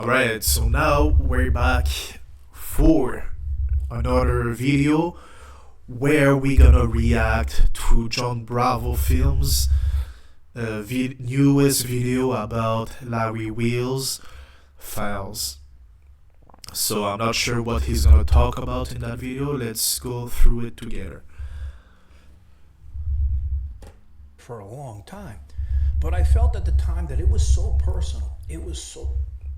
Alright, so now we're back for another video where we're gonna react to Jon Bravo films, newest video about Larry Wheels files. So I'm not sure what he's gonna talk about in that video. Let's go through it together. For a long time, but I felt at the time that it was so personal. It was so,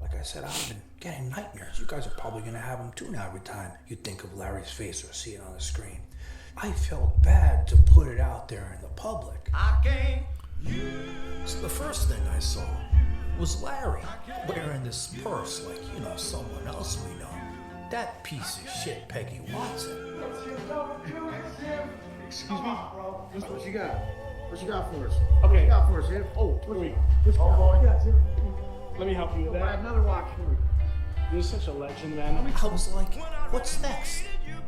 like I said, I've been getting nightmares. You guys are probably going to have them too now every time you think of Larry's face or see it on the screen. I felt bad to put it out there in the public. So the first thing I saw was Larry wearing this purse like, someone else we know. That piece of shit Peggy Watson. Excuse me? What you got? What you got for us? Okay. What you got for us, Zip? Oh, Wait. boy. Yeah, Zip. Let me help you with Buy that. another watch for me. You're such a legend, man. I was like, what's next?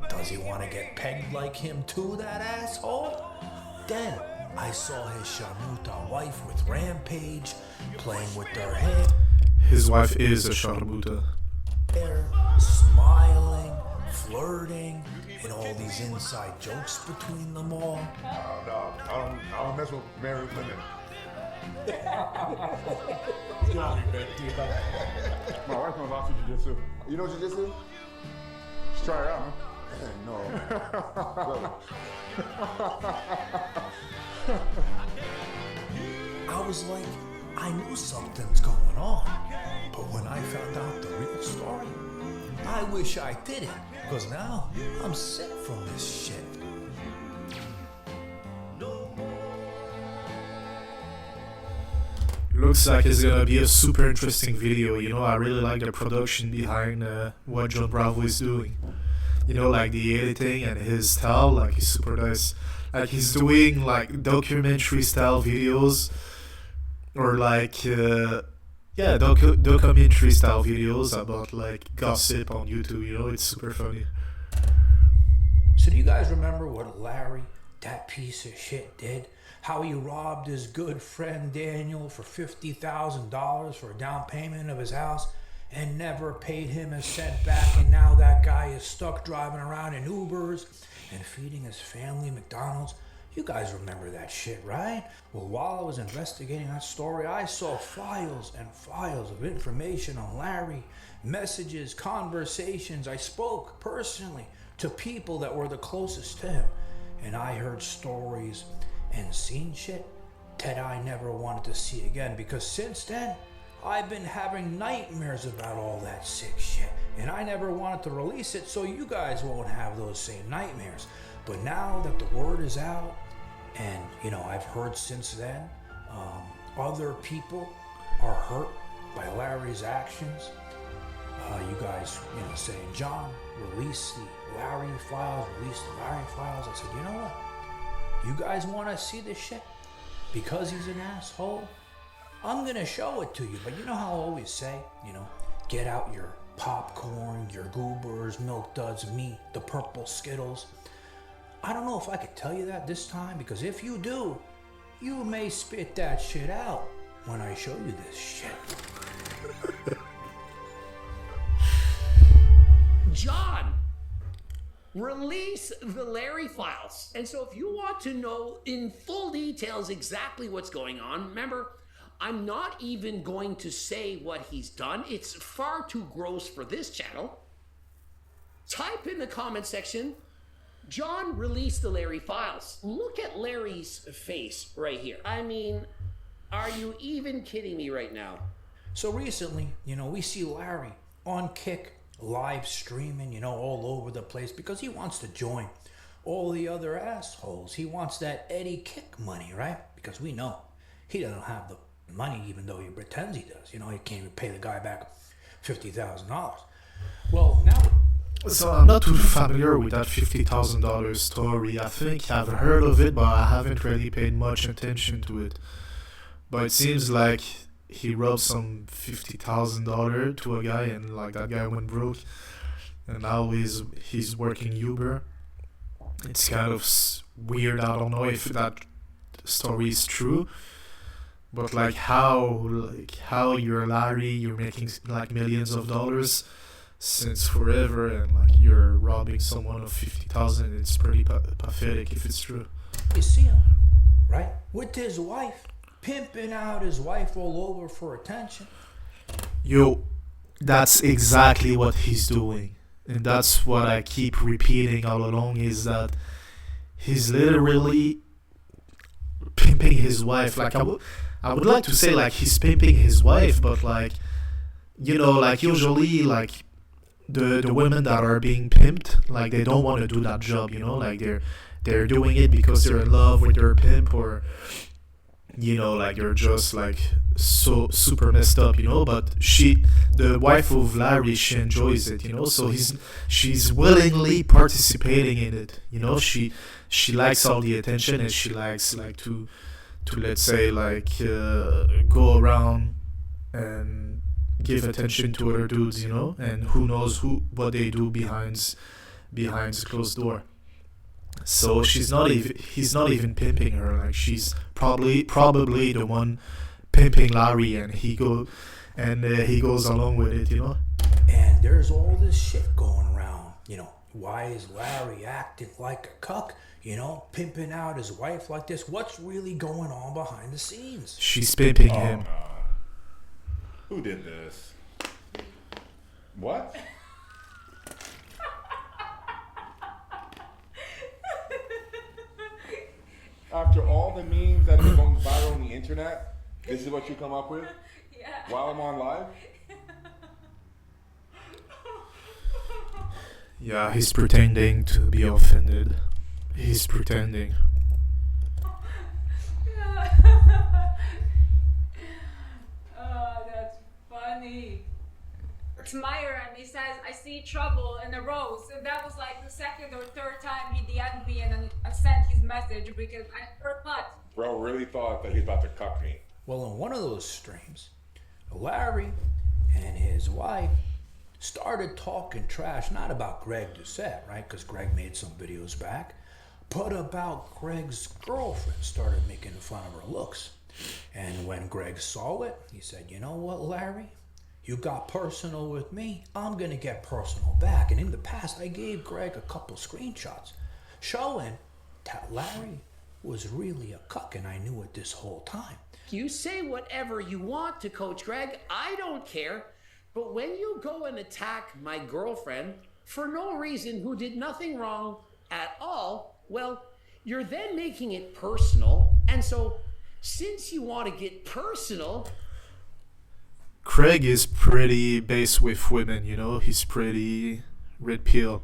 Does he want to get pegged like him too, that asshole? Then I saw his Sharmuta wife with Rampage playing with their hair, His wife is a Sharmuta. smiling, flirting, and all these inside jokes between them all. No, I don't mess with married women. My wife knows about jiu-jitsu. You know jiu-jitsu? Let's try it out, huh? No. I was like, I knew something's going on. But when I found out the real story, I wish I didn't, because now I'm sick from this shit. Looks like it's gonna be a super interesting video. I really like the production behind what Jon Bravo is doing. Like the editing and his style, like he's super nice. Like he's doing like documentary style videos, or like documentary style videos about like gossip on YouTube. It's super funny. So do you guys remember what Larry, that piece of shit, did? How he robbed his good friend Daniel for $50,000 for a down payment of his house and never paid him a cent back, and now that guy is stuck driving around in Ubers and feeding his family McDonald's? You guys remember that shit, right? Well, while I was investigating that story, I saw files and files of information on Larry, messages, conversations. I spoke personally to people that were the closest to him, and I heard stories and seen shit that I never wanted to see again, because since then I've been having nightmares about all that sick shit, and I never wanted to release it so you guys won't have those same nightmares. But now that the word is out, and I've heard since then, other people are hurt by Larry's actions. You guys, saying, John, release the Larry files, release the Larry files. I said, you know what? You guys want to see this shit? Because he's an asshole? I'm going to show it to you. But you know how I always say, get out your popcorn, your goobers, milk duds, meat, the purple Skittles. I don't know if I could tell you that this time, because if you do, you may spit that shit out when I show you this shit. John, release the Larry files. And so if you want to know in full details exactly what's going on, remember, I'm not even going to say what he's done. It's far too gross for this channel. Type in the comment section, John, release the Larry files. Look at Larry's face right here. I mean, are you even kidding me right now? So recently, we see Larry on Kick live streaming, all over the place, because he wants to join all the other assholes. He wants that Eddie Kick money, right? Because we know he doesn't have the money, even though he pretends he does. He can't even pay the guy back $50,000. Well, now... So I'm not too familiar with that $50,000 story. I think I've heard of it, but I haven't really paid much attention to it. But it seems like he robbed some $50,000 to a guy, and like that guy went broke, and now he's working Uber. It's kind of weird. I don't know if that story is true, But how you're Larry, you're making like millions of dollars since forever, and like you're robbing someone of 50,000. It's pretty pathetic if it's true. You see him, right? With his wife, pimping out his wife all over for attention. Yo, that's exactly what he's doing, and that's what I keep repeating all along, is that he's literally pimping his wife. Like I would like to say like he's pimping his wife, but like, you know, like usually like the women that are being pimped, like they don't want to do that job, you know, like they're doing it because they're in love with their pimp, or you know, like they're just like so super messed up, you know. But the wife of Larry, she enjoys it, you know, so she's willingly participating in it, you know. She likes all the attention, and she likes like to let's say like go around and give attention to other dudes, you know, and who knows what they do behind the closed door. So he's not even pimping her. Like she's probably the one pimping Larry, and he goes along with it, you know. And there's all this shit going around, you know. Why is Larry acting like a cuck? You know, pimping out his wife like this. What's really going on behind the scenes? She's pimping him. No. Who did this? What? After all the memes that have been going viral on the internet, this is what you come up with? Yeah. While I'm on live? Yeah, he's pretending to be offended. He's pretending. Oh, that's funny. Meyer and he says, I see trouble in a rose. And that was like the second or third time he DM'd me and then I sent his message because I forgot. Bro really thought that he's about to cuck me. Well, in one of those streams, Larry and his wife started talking trash, not about Greg Doucette, right? Because Greg made some videos back, but about Greg's girlfriend. Started making fun of her looks. And when Greg saw it, he said, you know what, Larry? You got personal with me, I'm gonna get personal back. And in the past, I gave Greg a couple screenshots showing that Larry was really a cuck, and I knew it this whole time. You say whatever you want to Coach Greg, I don't care. But when you go and attack my girlfriend for no reason, who did nothing wrong at all, well, you're then making it personal. And so, since you want to get personal, Craig is pretty base with women, you know. He's pretty red pill.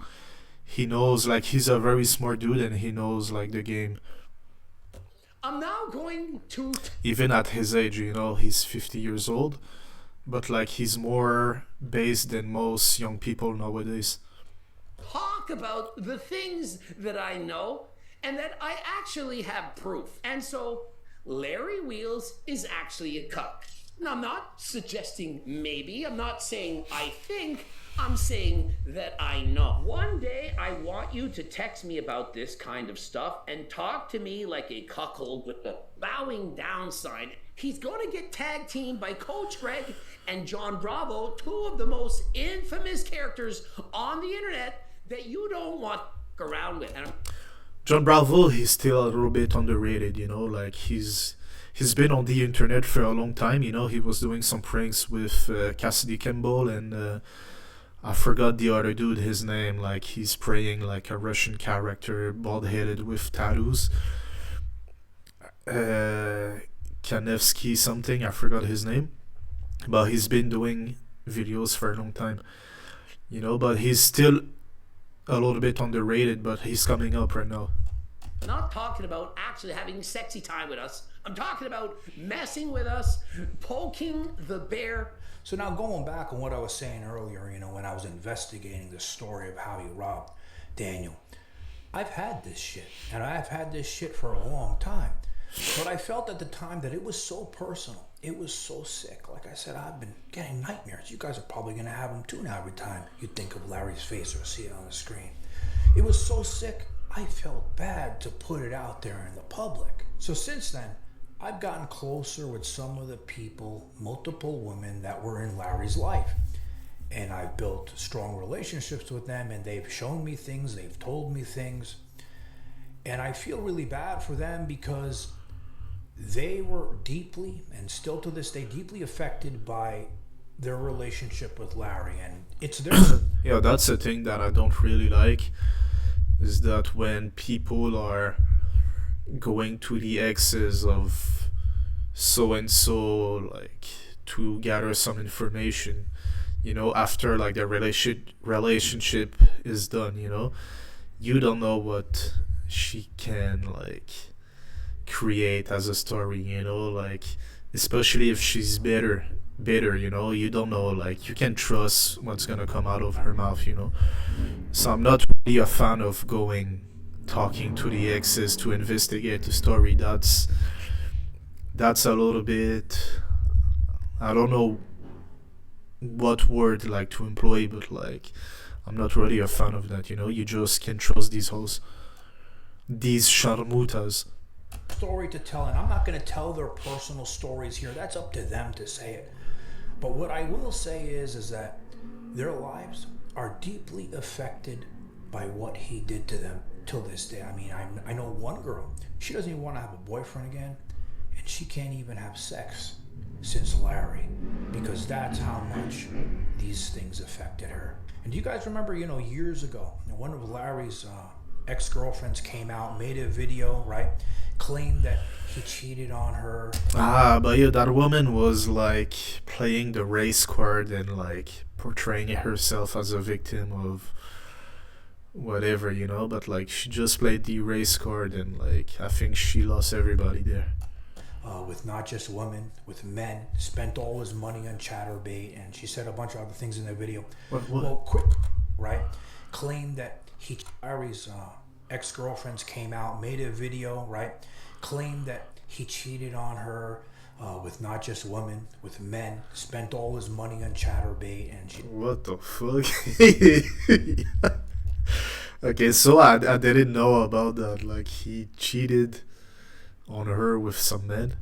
He knows, like, he's a very smart dude, and he knows like the game. I'm now going to Even at his age, you know, he's 50 years old, but like he's more base than most young people nowadays. talk about the things that I know and that I actually have proof. And so Larry Wheels is actually a cuck. Now, I'm not suggesting maybe, I'm not saying I think, I'm saying that I know. One day I want you to text me about this kind of stuff and talk to me like a cuckold with the bowing down sign. He's going to get tag teamed by Coach Greg and Jon Bravo, two of the most infamous characters on the internet that you don't want to around with. Jon Bravo, he's still a little bit underrated, you know, like he's been on the internet for a long time, you know. He was doing some pranks with Cassidy Campbell and I forgot the other dude, his name, like he's praying like a Russian character, bald-headed with tattoos. Kanevsky something, I forgot his name. But he's been doing videos for a long time, you know, but he's still a little bit underrated, but he's coming up right now. Not talking about actually having sexy time with us. I'm talking about messing with us, poking the bear. So now going back on what I was saying earlier, you know, when I was investigating the story of how he robbed Daniel, I've had this shit, and I've had this shit for a long time. But I felt at the time that it was so personal. It was so sick. Like I said, I've been getting nightmares. You guys are probably going to have them too now every time you think of Larry's face or see it on the screen. It was so sick, I felt bad to put it out there in the public. So since then, I've gotten closer with some of the people, multiple women that were in Larry's life. And I've built strong relationships with them, and they've shown me things, they've told me things. And I feel really bad for them because they were deeply, and still to this day, deeply affected by their relationship with Larry. And it's their... Yeah, that's the thing that I don't really like, is that when people are going to the exes of so and so, like, to gather some information, you know, after like their relationship is done, you know, you don't know what she can like create as a story, you know, like, especially if she's bitter, you know, you don't know, like, you can't trust what's gonna come out of her mouth, you know. So I'm not really a fan of talking to the exes to investigate the story. That's a little bit, I don't know what word like to employ, but like, I'm not really a fan of that, you know. You just can't trust these hoes, these sharmutas. Story to tell, and I'm not going to tell their personal stories here. That's up to them to say it. But what I will say is that their lives are deeply affected by what he did to them till this day. I mean, I know one girl, she doesn't even want to have a boyfriend again, and she can't even have sex since Larry, because that's how much these things affected her. And do you guys remember, you know, years ago, one of Larry's ex-girlfriends came out, made a video, right, claimed that he cheated on her. But yeah, that woman was like playing the race card and like portraying herself as a victim of whatever, you know, but like, she just played the race card, and like, I think she lost everybody there. With not just women, with men, spent all his money on chatterbait, and she said a bunch of other things in the video. What? Well, quick, right? Claimed that Larry's ex-girlfriends came out, made a video, right? Claimed that he cheated on her with not just women, with men, spent all his money on chatterbait, and she... What the fuck? Okay, so I didn't know about that. Like, he cheated on her with some men.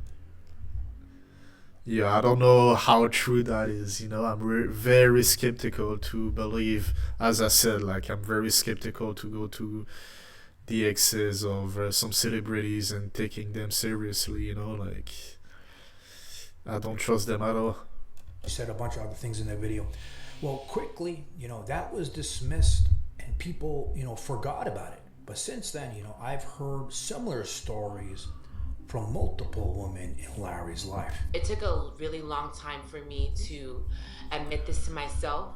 Yeah, I don't know how true that is, you know. I'm very skeptical to believe, as I said, like, I'm very skeptical to go to the exes of some celebrities and taking them seriously, you know, like, I don't trust them at all. She said a bunch of other things in that video. Well, quickly, you know, that was dismissed and people, you know, forgot about it. But since then, you know, I've heard similar stories from multiple women in Larry's life. It took a really long time for me to admit this to myself,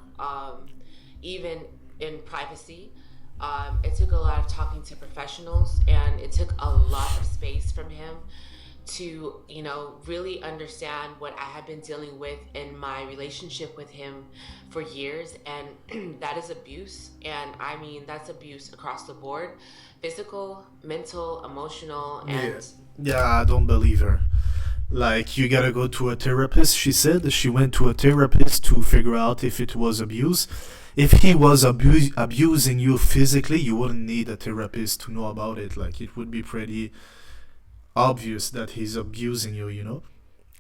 even in privacy. It took a lot of talking to professionals, and it took a lot of space from him to, you know, really understand what I had been dealing with in my relationship with him for years. And that is abuse. And I mean, that's abuse across the board: physical, mental, emotional, and... Yeah, I don't believe her. Like, you gotta go to a therapist, she said. She went to a therapist to figure out if it was abuse. If he was abusing you physically, you wouldn't need a therapist to know about it. Like, it would be pretty obvious that he's abusing you, you know?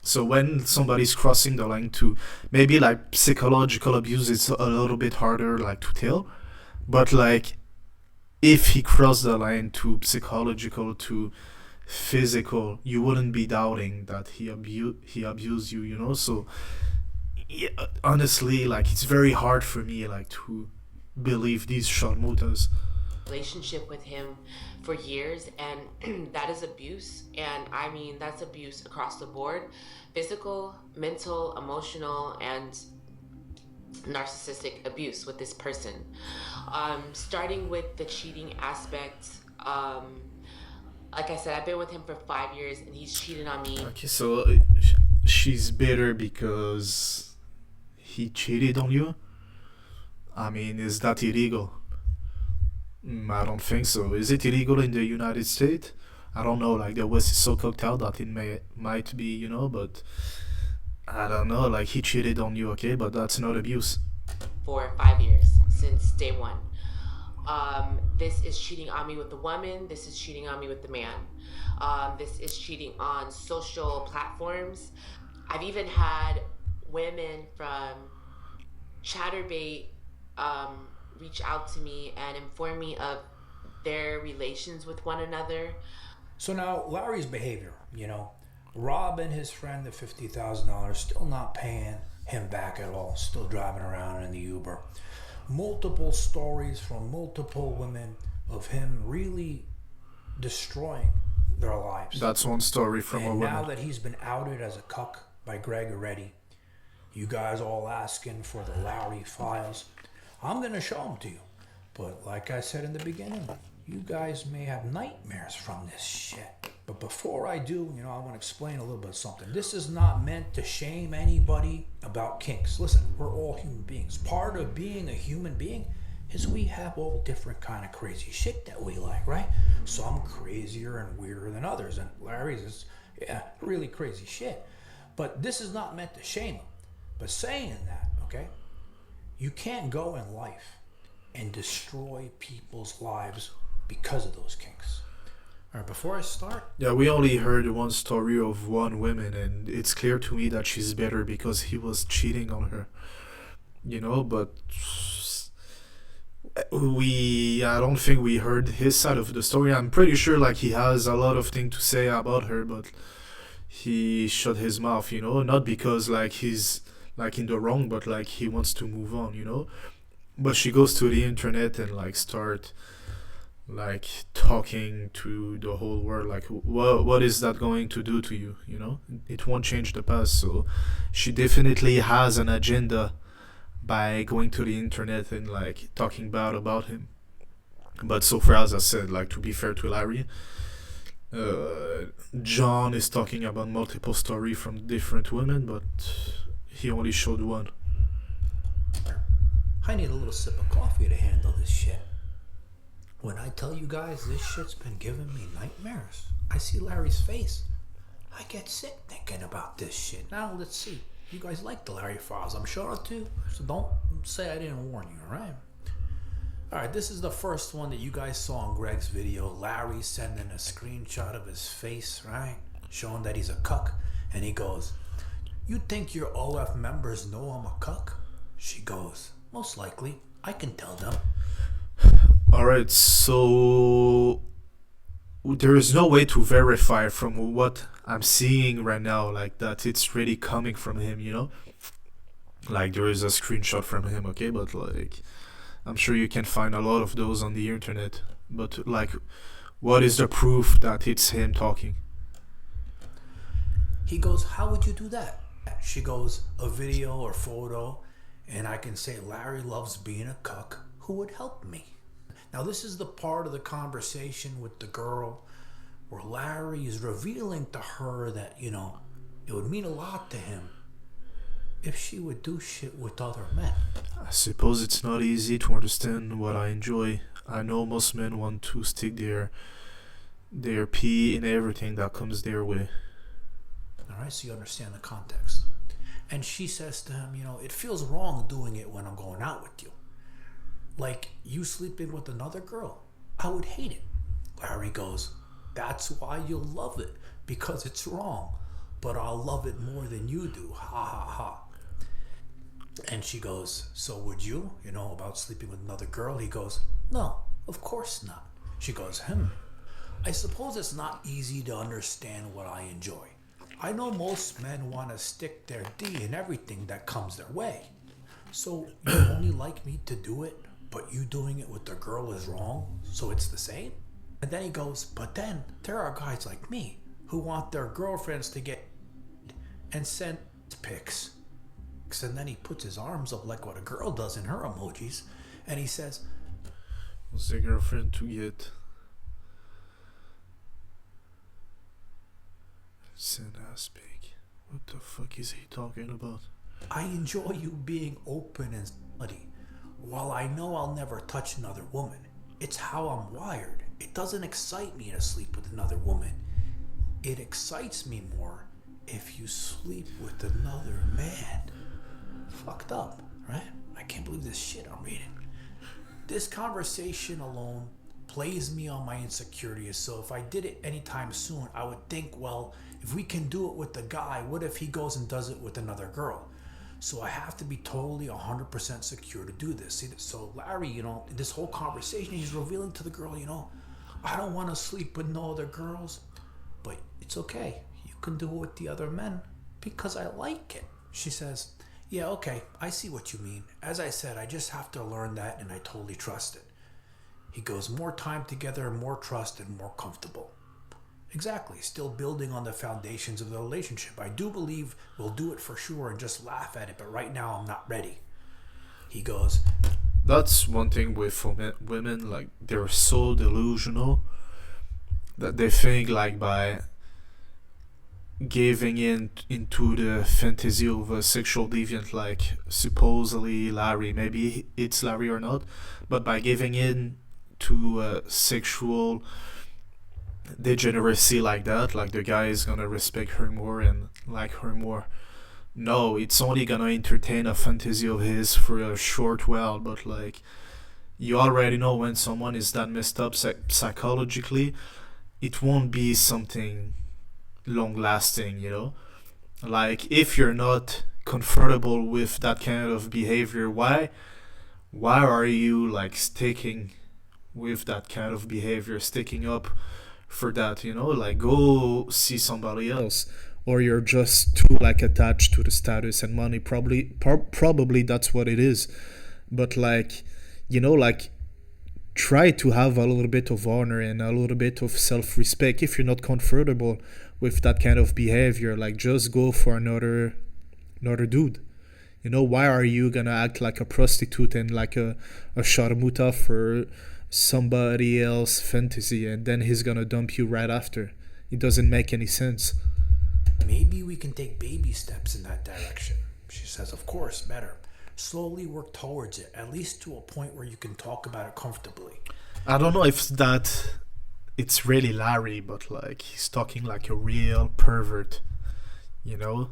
So when somebody's crossing the line to maybe like psychological abuse, it's a little bit harder like to tell. But like, if he crossed the line to psychological, to physical, you wouldn't be doubting that he abused you, you know? So yeah, honestly, like, it's very hard for me like to believe these sharmutas. Relationship with him for years, and that is abuse. And I mean, that's abuse across the board: physical, mental, emotional, and narcissistic abuse with this person. Starting with the cheating aspect, like I said, I've been with him for 5 years, and he's cheated on me. Okay, so she's bitter because he cheated on you? I mean, is that illegal? I don't think so. Is it illegal in the United States? I don't know, like, the West is so cooked out that it might be, you know, but I don't know, like, he cheated on you, okay, but that's not abuse. For 5 years, since day one. This is cheating on me with the woman. This is cheating on me with the man. This is cheating on social platforms. I've even had women from Chatterbait reach out to me and inform me of their relations with one another. So now Larry's behavior, Rob and his friend the $50,000 still not paying him back at all, still driving around in the Uber. Multiple stories from multiple women of him really destroying their lives. That's one story from a And woman. now that he's been outed as a cuck by Greg already, you guys all asking for the Lowry files. I'm going to show them to you. But like I said in the beginning, you guys may have nightmares from this shit. But before I do, I want to explain a little bit of something. This is not meant to shame anybody about kinks. Listen, we're all human beings. Part of being a human being is we have all different kind of crazy shit that we like, right? Some crazier and weirder than others. And Larry's is, really crazy shit. But this is not meant to shame him. But saying that, okay, you can't go in life and destroy people's lives because of those kinks. All right, before I start... Yeah, we only heard one story of one woman, and it's clear to me that she's better because he was cheating on her. But I don't think we heard his side of the story. I'm pretty sure he has a lot of things to say about her, but he shut his mouth, not because he's in the wrong, but he wants to move on, But she goes to the internet and start talking to the whole world, what is that going to do to you? It won't change the past. So she definitely has an agenda by going to the internet and talking bad about him. But so far, as I said, to be fair to Larry, John is talking about multiple stories from different women, but he only showed one. I need a little sip of coffee to handle this shit. When I tell you guys this shit's been giving me nightmares, I see Larry's face. I get sick thinking about this shit. Now let's see. You guys like the Larry files, I'm sure too. So don't say I didn't warn you, alright? Alright, this is the first one that you guys saw in Greg's video. Larry sending a screenshot of his face, right? Showing that he's a cuck. And he goes, "You think your OF members know I'm a cuck?" She goes, "Most likely. I can tell them." Alright, so there is no way to verify from what I'm seeing right now that it's really coming from him, there is a screenshot from him, okay, but I'm sure you can find a lot of those on the internet, but what is the proof that it's him talking? He goes, "How would you do that?" She goes, "A video or photo, and I can say Larry loves being a cuck. Who would help me?" Now this is the part of the conversation with the girl where Larry is revealing to her that, it would mean a lot to him if she would do shit with other men. I suppose it's not easy to understand what I enjoy. I know most men want to stick their pee in everything that comes their way. Alright, so you understand the context. And she says to him, "It feels wrong doing it when I'm going out with you. Like you sleeping with another girl. I would hate it." Larry goes, "That's why you'll love it, because it's wrong. But I'll love it more than you do. Ha ha ha." And she goes, "So would you, about sleeping with another girl?" He goes, "No, of course not." She goes, "I suppose it's not easy to understand what I enjoy. I know most men want to stick their D in everything that comes their way. So you only like me to do it, but you doing it with the girl is wrong, so it's the same?" And then he goes, "But then there are guys like me who want their girlfriends to get and send pics." And then he puts his arms up like what a girl does in her emojis, and he says, "What's the girlfriend to get?" Send ass pic. What the fuck is he talking about? "I enjoy you being open and slutty. While I know I'll never touch another woman, it's how I'm wired. It doesn't excite me to sleep with another woman. It excites me more if you sleep with another man." Fucked up, right? I can't believe this shit I'm reading. This conversation alone plays me on my insecurities. So if I did it anytime soon, I would think, well, if we can do it with the guy, what if he goes and does it with another girl? So I have to be totally 100% secure to do this. See, so Larry, you know, this whole conversation, he's revealing to the girl, you know, I don't want to sleep with no other girls, but it's okay. You can do it with the other men because I like it. She says, yeah, okay, I see what you mean. As I said, I just have to learn that, and I totally trust it. He goes, more time together, more trust, and more comfortable. Exactly, still building on the foundations of the relationship. I do believe we'll do it for sure and just laugh at it, but right now I'm not ready. He goes, That's one thing with women, like, they're so delusional that they think, like, by giving into the fantasy of a sexual deviant, like supposedly Larry, maybe it's Larry or not, but by giving in to sexual degeneracy like that, like the guy is gonna respect her more and like her more. No, it's only gonna entertain a fantasy of his for a short while, but like, you already know when someone is that messed up psychologically, it won't be something long lasting, you know? Like, if you're not comfortable with that kind of behavior, why are you like sticking with that kind of behavior, sticking up for that, you know? Like, go see somebody else, or you're just too like attached to the status and money. Probably that's what it is. But like, you know, like, try to have a little bit of honor and a little bit of self-respect. If you're not comfortable with that kind of behavior, like, just go for another dude. You know, why are you gonna act like a prostitute and like a sharmuta for somebody else fantasy, and then he's gonna dump you right after? It doesn't make any sense. maybe we can take baby steps in that direction. She says, of course, better. Slowly work towards it, at least to a point where you can talk about it comfortably. I don't know if it's really Larry, but like, he's talking like a real pervert, you know,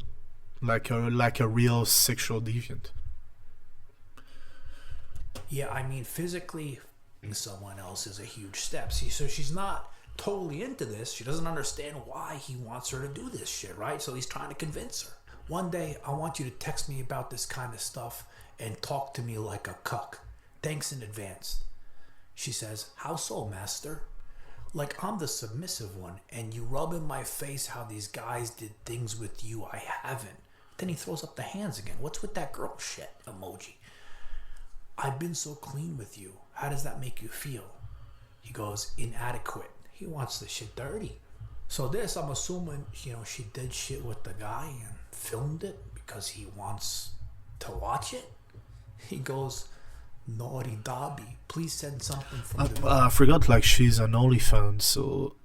like a real sexual deviant. Yeah, I mean, physically someone else is a huge step. See, so she's not totally into this. She doesn't understand why he wants her to do this shit, right? So he's trying to convince her. One day, I want you to text me about this kind of stuff and talk to me like a cuck. Thanks in advance. She says, how so, master? Like I'm the submissive one, and you rub in my face how these guys did things with you I haven't. Then he throws up the hands again. What's with that girl shit emoji? I've been so clean with you. How does that make you feel? He goes, inadequate. He wants the shit dirty. So this, I'm assuming, you know, she did shit with the guy and filmed it because he wants to watch it. He goes, naughty Dobby, please send something from the... I forgot, like, she's an OnlyFans, so...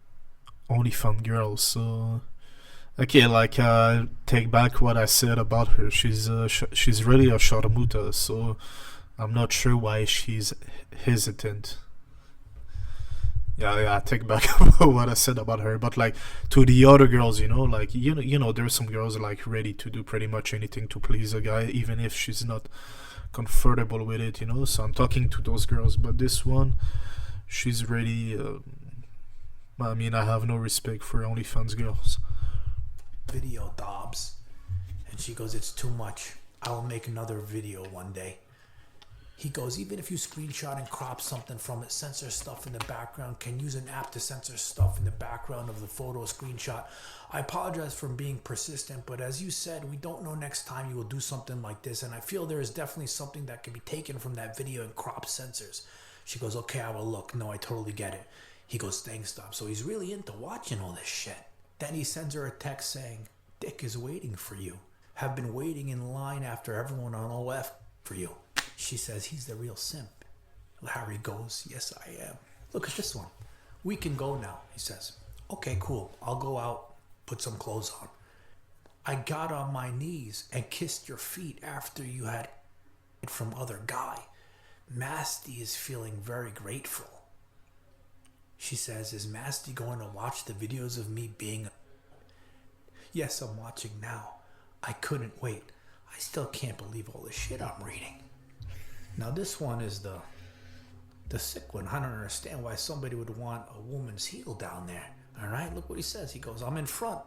OnlyFans girl, so... Okay, like, take back what I said about her. She's really a sharmuta, so... I'm not sure why she's hesitant. Yeah, I take back what I said about her. But like, to the other girls, you know, like, you know, there's some girls like ready to do pretty much anything to please a guy, even if she's not comfortable with it, you know. So I'm talking to those girls. But this one, she's really. I mean, I have no respect for OnlyFans girls. Video, Dobbs, and she goes, "It's too much. I will make another video one day." He goes, even if you screenshot and crop something from it, censor stuff in the background, can use an app to censor stuff in the background of the photo screenshot. I apologize for being persistent, but as you said, we don't know next time you will do something like this, and I feel there is definitely something that can be taken from that video and crop censors. She goes, okay, I will look. No, I totally get it. He goes, thanks, Dom. So he's really into watching all this shit. Then he sends her a text saying, Dick is waiting for you. Have been waiting in line after everyone on OF for you. She says, he's the real simp. Larry goes, yes, I am. Look at this one. We can go now, he says. Okay, cool. I'll go out, put some clothes on. I got on my knees and kissed your feet after you had it from other guy. Masty is feeling very grateful. She says, is Masty going to watch the videos of me being... Yes, I'm watching now. I couldn't wait. I still can't believe all the shit I'm reading. Now this one is the the sick one. I don't understand why somebody would want a woman's heel down there. All right, look what he says. He goes, I'm in front.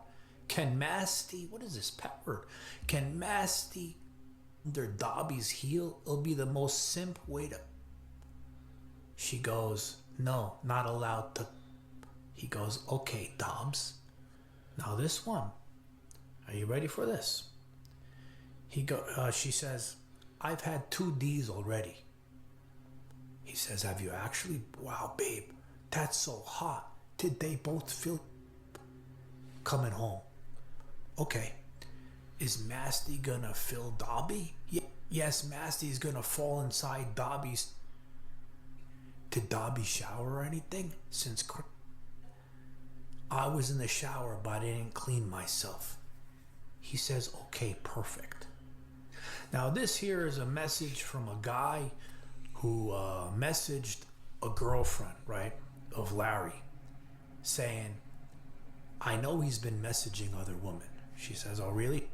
Can Masty, what is this pet word? Can Masty under Dobby's heel? It'll be the most simp way to. She goes, no, not allowed to. He goes, okay, Dobbs. Now this one, are you ready for this? She says, I've had 2 D's already. He says, have you actually? Wow, babe, that's so hot. Did they both feel coming home? Okay. Is Masty gonna fill Dobby? Yes, Masty's gonna fall inside Dobby's. Did Dobby shower or anything? Since I was in the shower, but I didn't clean myself. He says, okay, perfect. Now this here is a message from a guy who messaged a girlfriend, right, of Larry, saying, I know he's been messaging other women. She says, oh, really?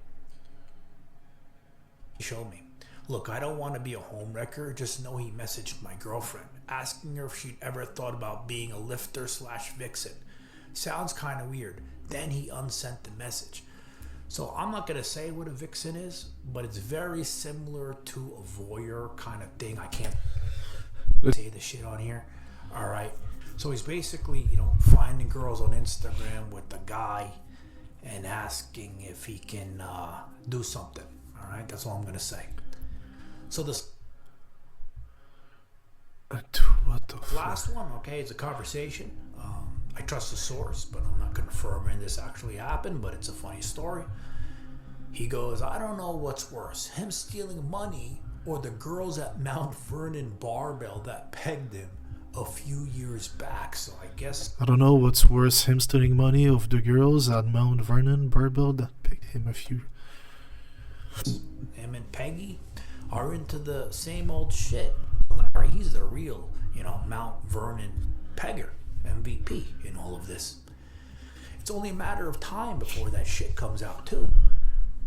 Show me. Look, I don't want to be a homewrecker. Just know he messaged my girlfriend, asking her if she'd ever thought about being a lifter / vixen. Sounds kind of weird. Then he unsent the message. So I'm not going to say what a vixen is, but it's very similar to a voyeur kind of thing. I can't say the shit on here. All right. So he's basically, finding girls on Instagram with the guy and asking if he can do something. All right. That's all I'm going to say. So this what the last one, okay, it's a conversation. I trust the source, but I'm not confirming this actually happened, but it's a funny story. He goes, I don't know what's worse, him stealing money or the girls at Mount Vernon Barbell that pegged him a few years back. So I guess I don't know what's worse, him stealing money of the girls at Mount Vernon Barbell that picked him a few. Him and Peggy are into the same old shit. Larry, he's the real, Mount Vernon pegger, MVP in all of this. It's only a matter of time before that shit comes out too.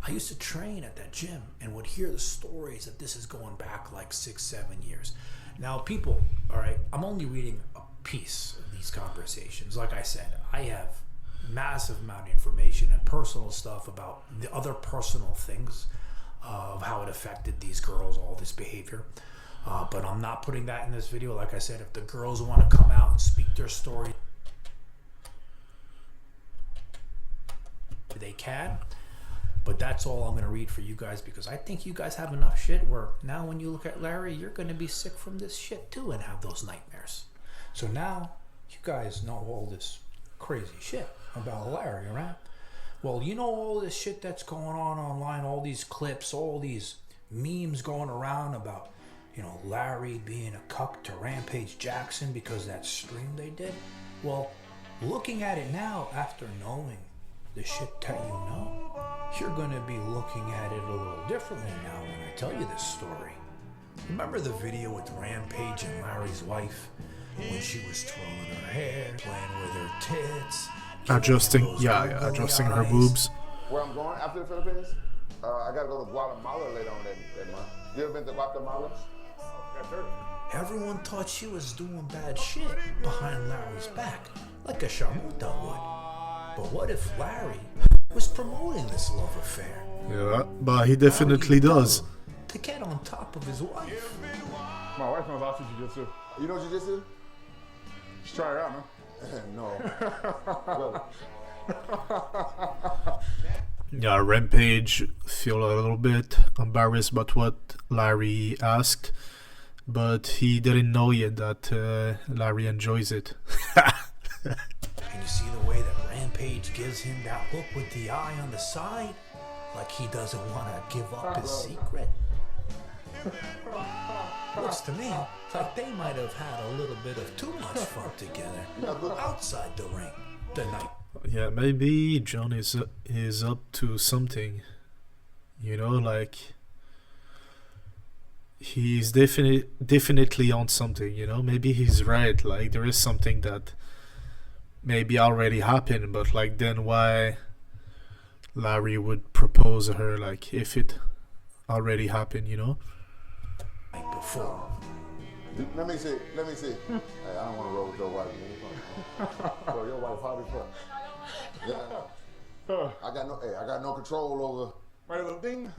I used to train at that gym and would hear the stories that this is going back like 6-7 years. Now people, all right, I'm only reading a piece of these conversations. Like I said, I have massive amount of information and personal stuff about the other personal things of how it affected these girls, all this behavior. But I'm not putting that in this video. Like I said, if the girls want to come out and speak their story, they can. But that's all I'm going to read for you guys, because I think you guys have enough shit where now when you look at Larry, you're going to be sick from this shit too and have those nightmares. So now you guys know all this crazy shit about Larry, right? Well, you know all this shit that's going on online, all these clips, all these memes going around about, Larry being a cuck to Rampage Jackson because that stream they did. Well, looking at it now after knowing the shit that you're going to be looking at it a little differently now when I tell you this story. Remember the video with Rampage and Larry's wife when she was twirling her hair, playing with her tits, adjusting her boobs. Where I'm going after the Philippines, I gotta go to Guatemala later on that month. You ever been to Guatemala? Everyone thought she was doing bad shit behind Larry's back, like a Sharmuta would. But what if Larry was promoting this love affair? Yeah, but he definitely does. To get on top of his wife. My wife knows how to jiu-jitsu. You know jiu-jitsu? Just try it out, man. No. Yeah, Rampage feel a little bit embarrassed about what Larry asked, but he didn't know yet that Larry enjoys it. And you see the way that Rampage gives him that look with the eye on the side? Like he doesn't want to give up his secret. Looks to me like they might have had a little bit of too much fun together outside the ring tonight. Yeah, maybe Jon is up to something. Like he's definitely on something. Maybe he's right. Like there is something that maybe already happened, but like then why Larry would propose to her, like if it already happened, Like before. Let me see. Hey, I don't want to roll with your wife, man. So your wife hot as fuck. Yeah. I got no control over my little thing.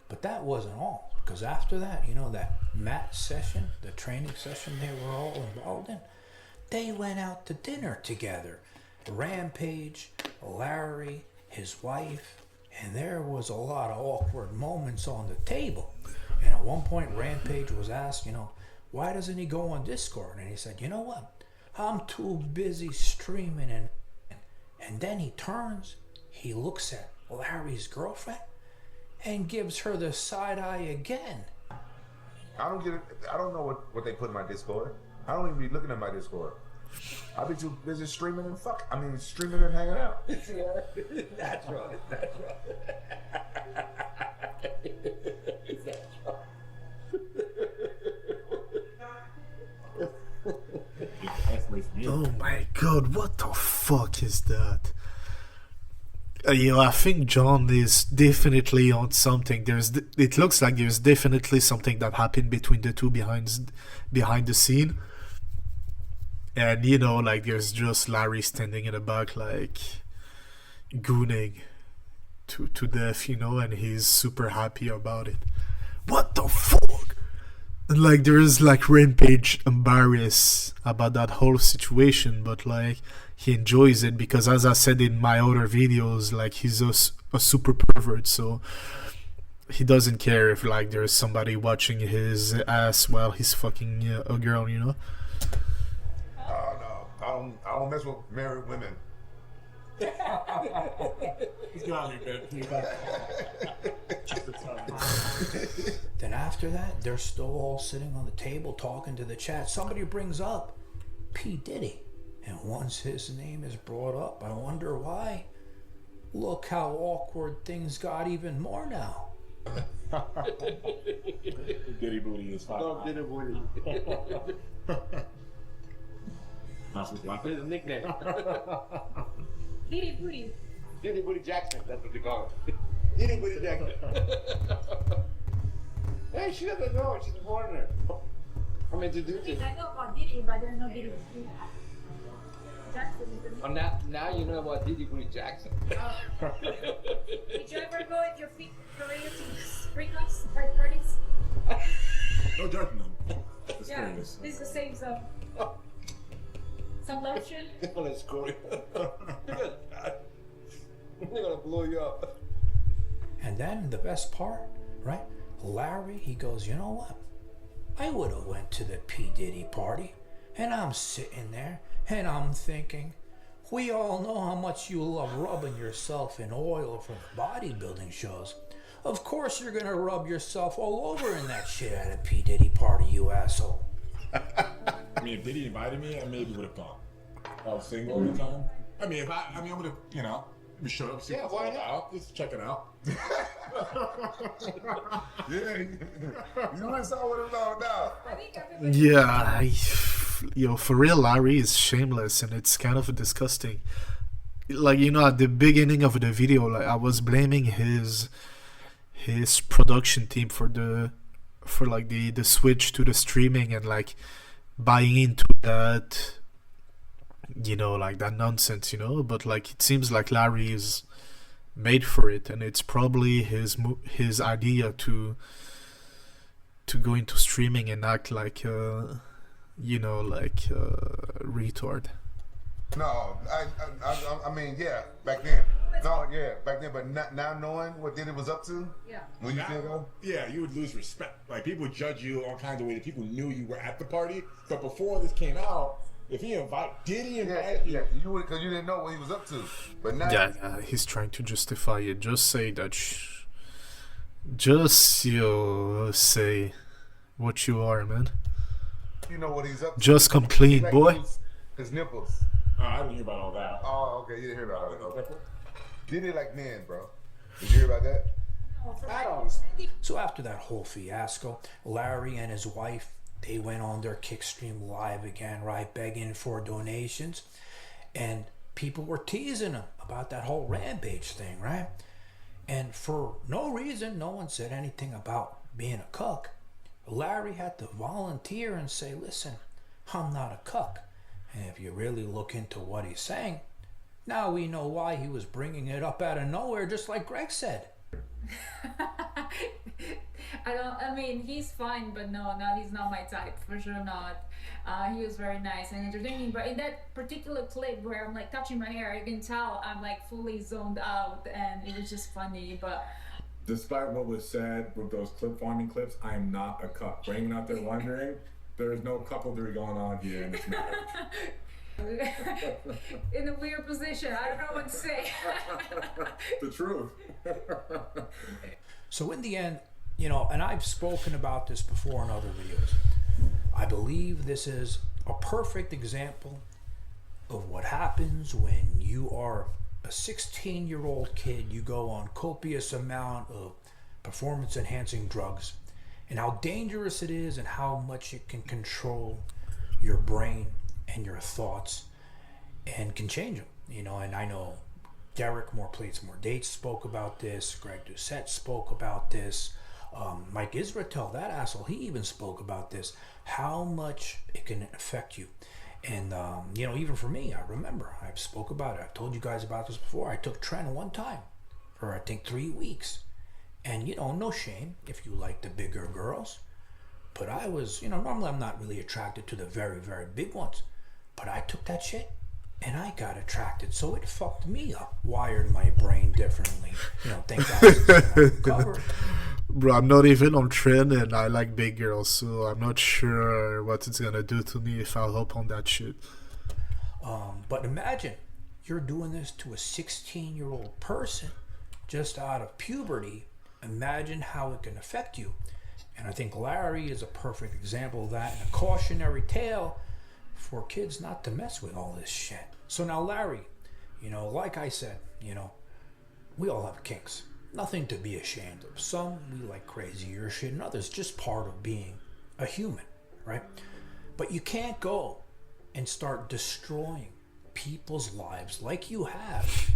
But that wasn't all, because after that, you know, that mat session, the training session they were all involved in, they went out to dinner together. Rampage, Larry, his wife, and there was a lot of awkward moments on the table. And at one point, Rampage was asked, you know, why doesn't he go on Discord? And he said, you know what? I'm too busy streaming. And then he turns, he looks at Larry's girlfriend and gives her the side eye again. I don't get it. I don't know what they put in my Discord. I don't even be looking at my Discord. I'll be too busy streaming and streaming and hanging out. That's right. Oh my god, what the fuck is that? I think Jon is definitely on something. It looks like there's definitely something that happened between the two behind the scene. And you know, like there's just Larry standing in the back, like gooning to death, you know, and he's super happy about it. What the fuck? And like there's like Rampage embarrassed about that whole situation, but like he enjoys it because, as I said in my other videos, like he's a super pervert, so he doesn't care if like there's somebody watching his ass while he's fucking a girl, you know. No, I don't mess with married women. He's got me, man. Then after that, they're still all sitting on the table talking to the chat. Somebody brings up P. Diddy. And once his name is brought up, I wonder why. Look how awkward things got even more now. Diddy booty is fine. No, Diddy booty. That's his nickname. Diddy booty. Diddy Booty Jackson, that's what they call it. Diddy Booty Jackson. Hey, she doesn't know, she's a foreigner. I'm introducing. I know about Diddy, but I don't know Diddy. Jackson is the name. Now you know about Diddy Booty Jackson. Did you ever go with your feet Korea to spring us at parties? No judgment. Yeah, this is the same stuff. Some lotion? Well, it's Korea. They're gonna blow you up. And then the best part, right? Larry, he goes, you know what? I would have went to the P. Diddy party. And I'm sitting there and I'm thinking, we all know how much you love rubbing yourself in oil from bodybuilding shows. Of course you're gonna rub yourself all over in that shit at a P. Diddy party, you asshole. I mean, if Diddy invited me, I maybe would have gone. I was single at the time. I mean, I would have, you know, showed up, see what's all about, just check it out. Yeah, you saw what it's all about. I think everybody. Yeah, for real, Larry is shameless, and it's kind of disgusting. Like, you know, at the beginning of the video, like I was blaming his production team for the switch to the streaming and like buying into that, you know, like that nonsense, you know. But like it seems like Larry is made for it, and it's probably his idea to go into streaming and act like you know, like retard. No, I mean, yeah, back then. No, yeah, back then. But now knowing what Diddy was up to, Yeah. when you still go? Yeah, you would lose respect. Like, people would judge you all kinds of ways. People knew you were at the party. But before this came out, if he Diddy invited you. Yeah, you would, because you didn't know what he was up to. But now. Yeah, he's trying to justify it. Just say that. Just say what you are, man. You know what he's up to. Just come clean, Like boy. His nipples. I didn't hear about all that. Oh, okay, you didn't hear about all that. Diddy like men, bro. Did you hear about that? So after that whole fiasco, Larry and his wife, they went on their Kickstream Live again, right, begging for donations. And people were teasing him about that whole Rampage thing, right? And for no reason, no one said anything about being a cuck. Larry had to volunteer and say, listen, I'm not a cuck. And if you really look into what he's saying, now we know why he was bringing it up out of nowhere, just like Greg said. I mean, he's fine, but no, he's not my type, for sure not. He was very nice and entertaining, but in that particular clip where I'm like touching my hair, you can tell I'm like fully zoned out, and it was just funny. But despite what was said with those clip-finding clips, I am not a cuck. For anyone out there wondering, there is no cuckoldry going on here in this matter. In a weird position, I don't know what to say. The truth. So in the end, you know, and I've spoken about this before in other videos, I believe this is a perfect example of what happens when you are a 16-year-old kid. You go on copious amount of performance-enhancing drugs, and how dangerous it is and how much it can control your brain and your thoughts and can change them, you know. And I know Derek More Plates More Dates spoke about this, Greg Doucette spoke about this, Mike Israetel, that asshole, he even spoke about this, how much it can affect you. And you know, even for me, I remember I've spoke about it, I've told you guys about this before. I took Tren one time for I think 3 weeks, and you know, no shame if you like the bigger girls, but I was, you know, normally I'm not really attracted to the very, very big ones, but I took that shit and I got attracted, so it fucked me up, wired my brain differently. You know, thank God it's covered. Bro, I'm not even on trend, and I like big girls, so I'm not sure what it's gonna do to me if I hop on that shit. But imagine you're doing this to a 16-year-old person just out of puberty. Imagine how it can affect you. And I think Larry is a perfect example of that, and a cautionary tale for kids not to mess with all this shit. So now, Larry, you know, like I said, you know, we all have kinks. Nothing to be ashamed of. Some we like crazier shit, and others just part of being a human, right? But you can't go and start destroying people's lives like you have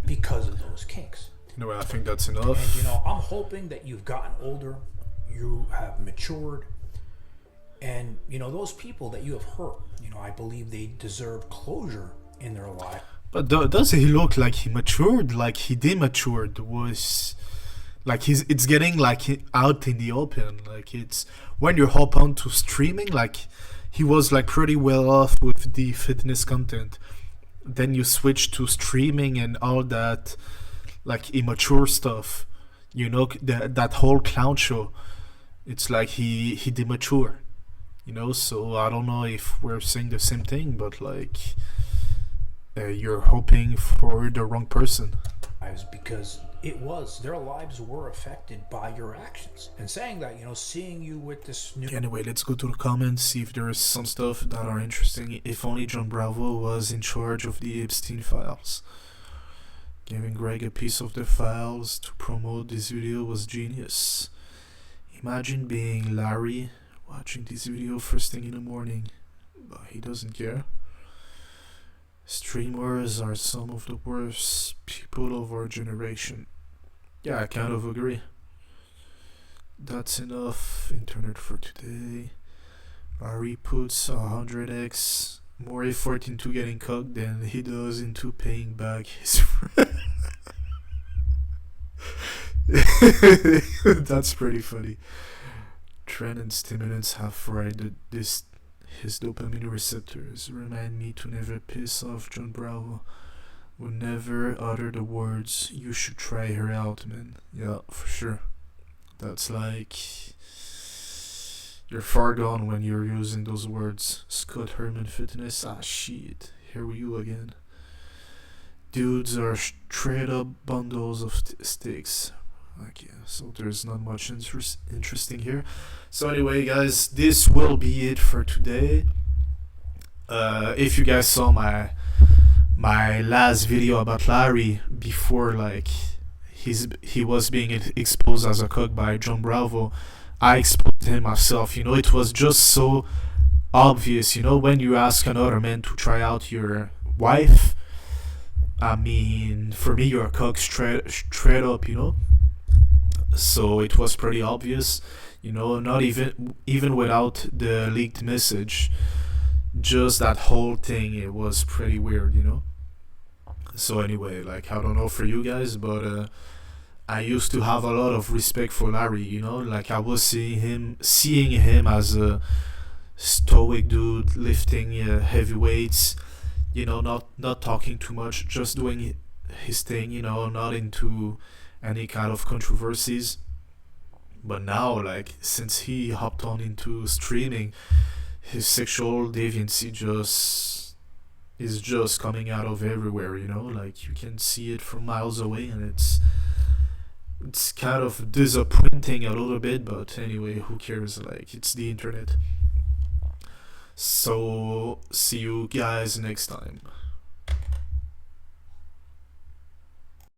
because of those kinks. You know, I think that's enough. And you know, I'm hoping that you've gotten older, you have matured, and you know, those people that you have hurt, you know, I believe they deserve closure in their life. But does he look like he matured? Like he dematured? Was like it's getting like out in the open. Like it's when you hop on to streaming, like he was like pretty well off with the fitness content. Then you switch to streaming and all that like immature stuff. You know, that whole clown show. It's like he demature. You know, so I don't know if we're saying the same thing, but like you're hoping for the wrong person. Because their lives were affected by your actions. And saying that, you know, seeing you with this new... Anyway, let's go to the comments, see if there is some stuff that are interesting. If only Jon Bravo was in charge of the Epstein files. Giving Greg a piece of the files to promote this video was genius. Imagine being Larry, watching this video first thing in the morning, but he doesn't care. Streamers are some of the worst people of our generation. Yeah, I kind of agree. That's enough internet for today. Larry puts 100x more effort into getting cooked than he does into paying back his friend. That's pretty funny. Trend and stimulants have fried his dopamine receptors. Remind me to never piss off Jon Bravo. Will never utter the words, "You should try her out, man." Yeah, for sure. That's like you're far gone when you're using those words. Scott Herman Fitness. Ah, shit. Here we go again. Dudes are straight up bundles of sticks. Okay, so there's not much interesting here. So anyway, guys, this will be it for today. If you guys saw my last video about Larry before, like he was being exposed as a cook by Jon Bravo, I exposed him myself. You know, it was just so obvious. You know, when you ask another man to try out your wife, I mean, for me, you're a cook straight up. You know. So it was pretty obvious. You know, not even without the leaked message, just that whole thing, it was pretty weird, you know. So anyway, like, I don't know for you guys, but I used to have a lot of respect for Larry, you know. Like, I was seeing him as a stoic dude lifting heavy weights, you know, not talking too much, just doing his thing, you know, not into any kind of controversies. But now, like, since he hopped on into streaming, his sexual deviancy is just coming out of everywhere, you know. Like, you can see it from miles away, and it's kind of disappointing a little bit, but anyway, who cares? Like, it's the internet. So see you guys next time.